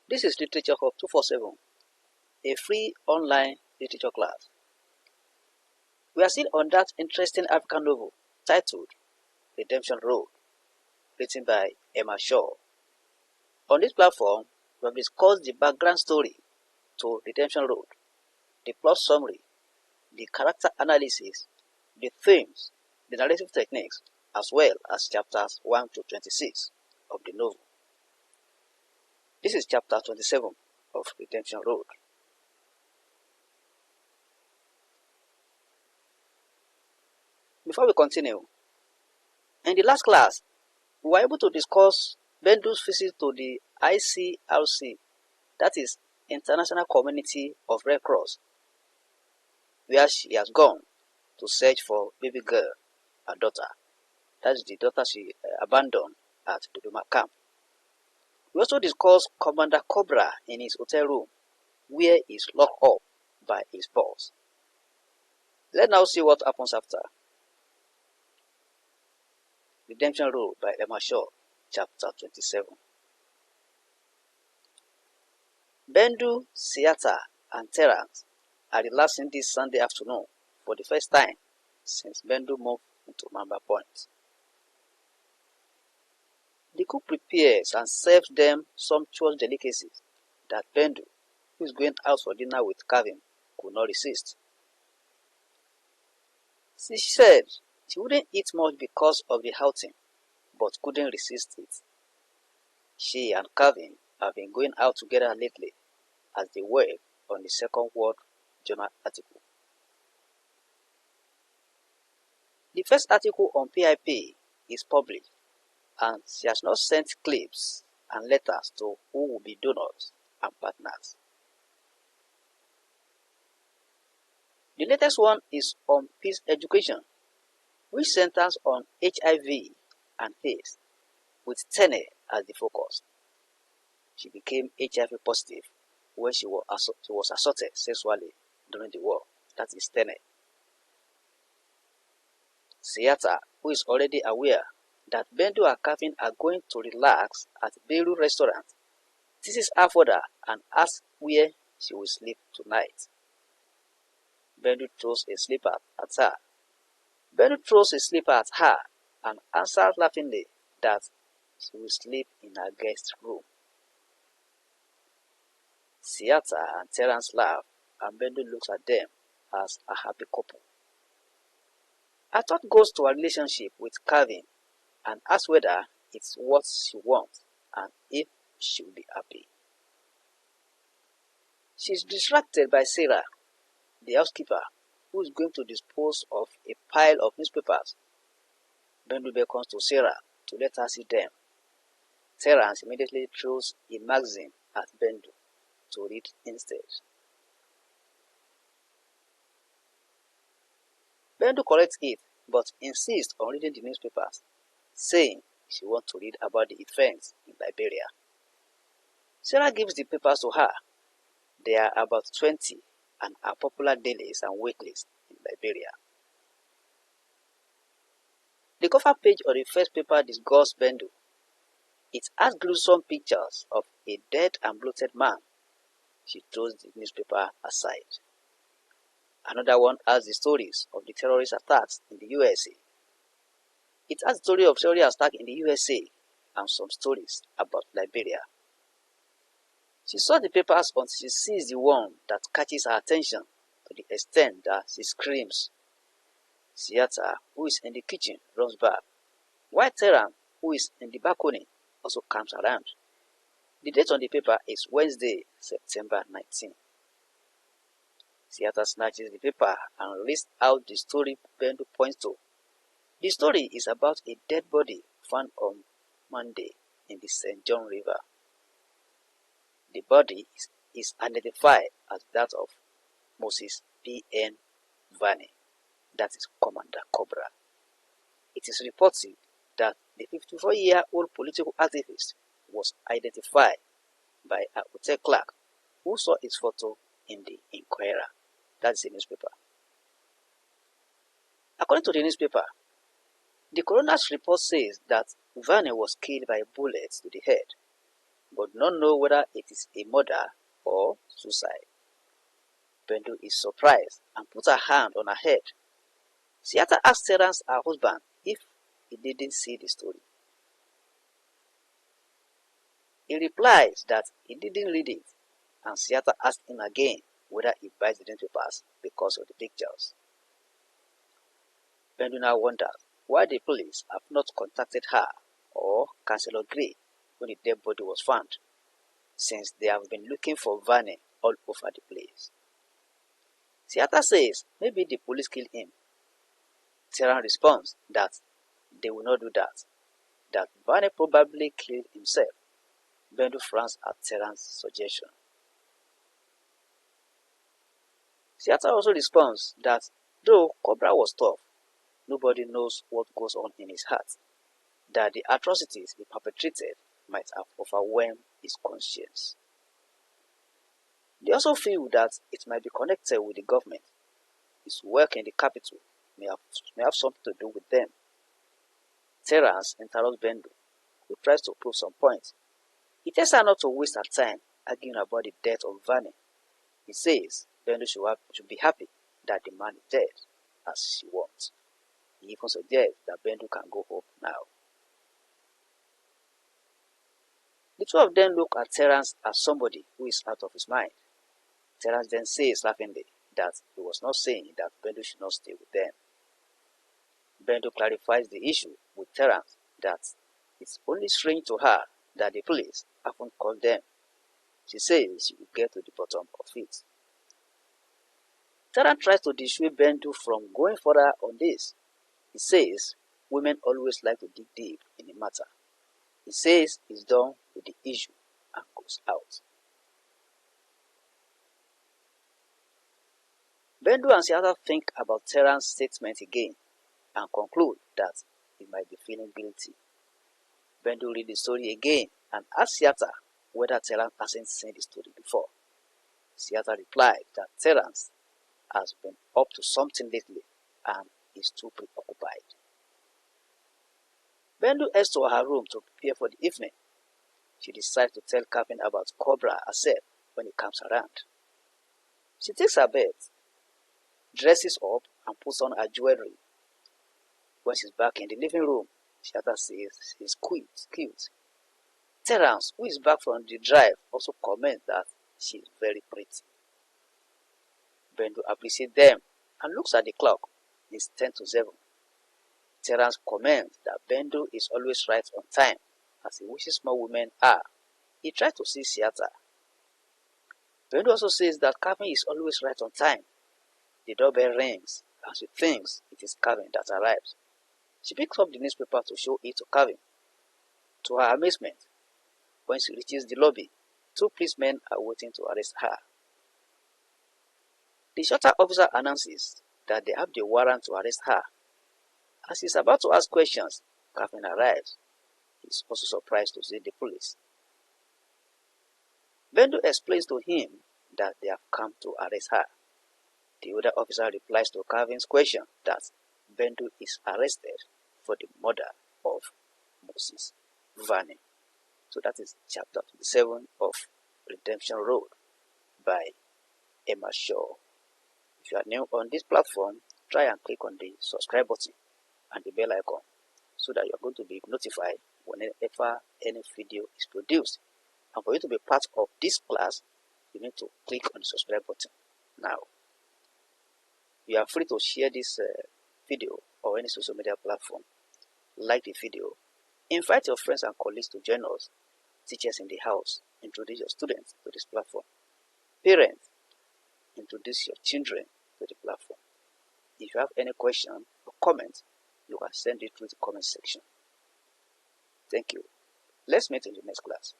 This is Literature Hub 247, a free online literature class. We are still on that interesting African novel titled Redemption Road, written by Elma Shaw. On this platform, we have discussed the background story to Redemption Road, the plot summary, the character analysis, the themes, the narrative techniques, as well as chapters 1 to 26 of the novel. This is chapter 27 of Redemption Road. Before we continue, in the last class, we were able to discuss Bendu's visit to the ICRC, that is International Community of Red Cross, where she has gone to search for baby girl, her daughter. That is the daughter she abandoned at the Duma camp. We also discussed Commander Cobra in his hotel room, where he is locked up by his boss. Let's now see what happens after. Redemption Road by Elma Shaw, chapter 27. Bendu, Siata, and Terence are relaxing this Sunday afternoon for the first time since Bendu moved into Mamba Point. The cook prepares and serves them sumptuous delicacies that Bendu, who is going out for dinner with Kevin, could not resist. She said she wouldn't eat much because of the outing, but couldn't resist it. She and Kevin have been going out together lately, as they were on the Second World Journal article. The first article on PIP is published, and she has not sent clips and letters to who will be donors and partners. The latest one is on peace education, which centers on HIV and AIDS, with Tene as the focus. She became HIV positive when she was assaulted sexually during the war. That is Tene. Siata, who is already aware that Bendu and Kevin are going to relax at Beirut restaurant, teases her further and asks where she will sleep tonight. Bendu throws a slipper at her. Bendu throws a slipper at her and answers laughingly that she will sleep in her guest room. Siata and Terence laugh, and Bendu looks at them as a happy couple. Her thought goes to her relationship with Kevin and asks whether it's what she wants and if she will be happy. She is distracted by Sarah, the housekeeper, who is going to dispose of a pile of newspapers. Bendu beckons to Sarah to let her see them. Terence immediately throws a magazine at Bendu to read instead. Bendu corrects it, but insists on reading the newspapers, saying she wants to read about the events in Liberia. Sarah gives the papers to her. There are about 20 and are popular dailies and weeklies in Liberia. The cover page of the first paper disgusts Bendu. It has gruesome pictures of a dead and bloated man. She throws the newspaper aside. Another one has the stories of the terrorist attacks in the USA. It has the story of terrorist attack in the USA and some stories about Liberia. She saw the papers until she sees the one that catches her attention to the extent that she screams. Siata, who is in the kitchen, runs back, while Terence, who is in the balcony, also comes around. The date on the paper is Wednesday, September 19. Siata snatches the paper and reads out the story Bendu points to. The story is about a dead body found on Monday in the St. John River. The body is identified as that of Moses P.N. Vane, that is Commander Cobra. It is reported that the 54-year-old political activist was identified by a hotel clerk who saw his photo in the Inquirer, that is a newspaper. According to the newspaper, the coroner's report says that Vane was killed by bullets to the head. but do not know whether it is a murder or suicide. Bendu is surprised and puts her hand on her head. Siata asks Terence, her husband, if he didn't see the story. He replies that he didn't read it, and Siata asks him again whether he buys the newspapers because of the pictures. Bendu now wonders why the police have not contacted her or Councillor Gray when the dead body was found, since they have been looking for Vane all over the place. Siata says maybe the police killed him. Terence responds that they will not do that Vane probably killed himself. Bendu frowns at Terance's suggestion. Siata also responds that though Cobra was tough, nobody knows what goes on in his heart, that the atrocities he perpetrated might have overwhelmed his conscience. They also feel that it might be connected with the government. His work in the capital may have something to do with them. Terence interrupts Bendu, who tries to prove some points. He tells her not to waste her time arguing about the death of Vane. He says Bendu should be happy that the man is dead, as she wants. He even suggests that Bendu can go home now. The two of them look at Terence as somebody who is out of his mind. Terence then says laughingly that he was not saying that Bendu should not stay with them. Bendu clarifies the issue with Terence that it's only strange to her that the police haven't called them. She says she will get to the bottom of it. Terence tries to dissuade Bendu from going further on this. He says women always like to dig deep in a matter. He says he's done with the issue and goes out. Bendu and Siata think about Terance's statement again and conclude that he might be feeling guilty. Bendu reads the story again and asks Siata whether Terence hasn't seen the story before. Siata replied that Terence has been up to something lately and is too preoccupied. Bendu heads to her room to prepare for the evening. She decides to tell Calvin about Cobra herself when he comes around. She takes her bed, dresses up and puts on her jewelry. When she's back in the living room, Siata says she's cute. Terence, who is back from the drive, also comments that she is very pretty. Bendu appreciates them and looks at the clock. It's 10:07. Terence comments that Bendu is always right on time, as he wishes more women are. He tries to see Siata. Bendu also says that Calvin is always right on time. The doorbell rings, and she thinks it is Calvin that arrives. She picks up the newspaper to show it to Calvin. To her amazement, when she reaches the lobby, two policemen are waiting to arrest her. The shorter officer announces that they have the warrant to arrest her. As he's about to ask questions, Calvin arrives. He's also surprised to see the police. Bendu explains to him that they have come to arrest her. The other officer replies to Calvin's question that Bendu is arrested for the murder of Moses Vane. So that is chapter 27 of Redemption Road by Elma Shaw. If you are new on this platform, try and click on the subscribe button and the bell icon so that you are going to be notified whenever any video is produced. And for you to be part of this class, you need to click on the subscribe button now. You are free to share this video or any social media platform. Like the video, invite your friends and colleagues to join us, teachers in the house, introduce your students to this platform. Parents, introduce your children to the platform. If you have any question or comment, you can send it through the comment section. Thank you. Let's meet in the next class.